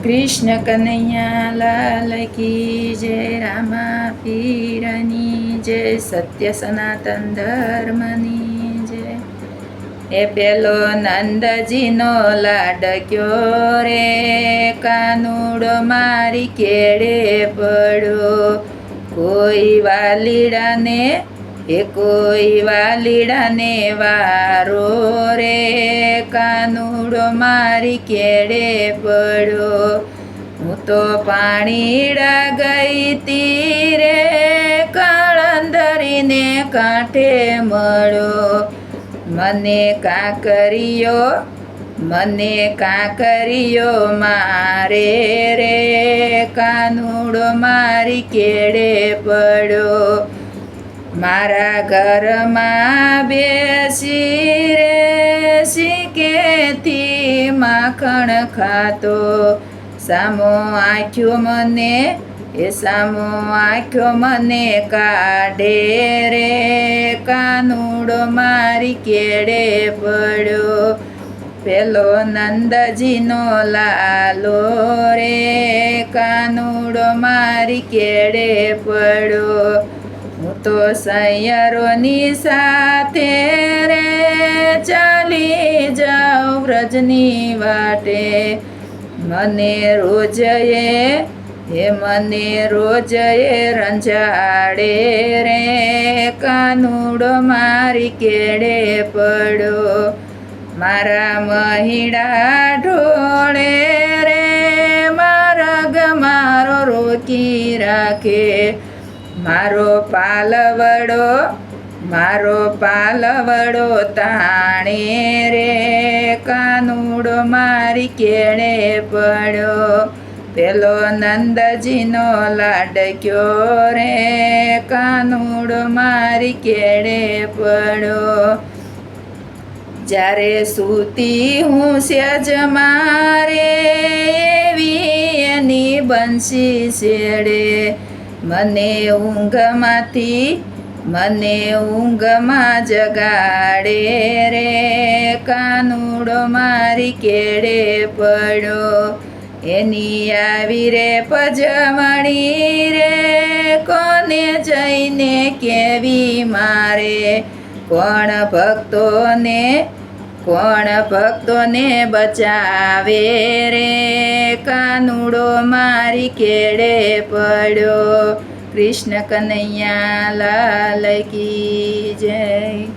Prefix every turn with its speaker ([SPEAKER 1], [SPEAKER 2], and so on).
[SPEAKER 1] કૃષ્ણ કનૈયા લાલ કી જય, રામા પીરની જય, સત્ય સનાતન ધર્મની જય. એ પેલો નંદજીનો લાડક્યો રે, કાનુડો મારી કેળે પડ્યો. કોઈ વાલીડાને કોઈ વાલીડાને વારો રે, કાનુડો મારી કેળે પડ્યો. હું તો પાણીડા ગઈ તી રે, કળંદરીને કાંઠે મળ્યો. મને કાંકરિયો મારે રે, કાનુડો મારી કેળે પડ્યો. મારા ઘરમાં બેસી રે, શીકેથી માખણ ખાતો. સામો આંખ્યો મને કાઢે રે, કાનુડો મારી કેળે પડ્યો. પેલો નંદજીનો લાલો રે, કાનુડો મારી કેળે પડ્યો. હું તો સૈયરોની સાથે રે, ચાલી જાઉં વ્રજની વાટે. મને રોજએ રંજાડે રે, કાનુડો મારી કેળે પડ્યો. મારા મહિડા ઢોળે રે, માર્ગ મારો રોકી રાખે. મારો પાલવડો તાણે રે, કાનુડો મારી કેળે પડ્યો. પેલો નંદજીનો લાડક્યો રે, કાનુડો મારી કેળે પડ્યો. જ્યારે સૂતી હું સેજ મારે, એવી એની બંસી છેડે. મને ઊંઘમાં જગાડે રે, કાનુડો મારી કેળે પડ્યો. એની આવી રે પજવણી રે, કોને જઈને કેવી મારે. કોણ ભક્તોને બચાવે રે, કાનુડો મારી કેળે પડ્યો. કૃષ્ણ કનૈયા લાલ કી જય.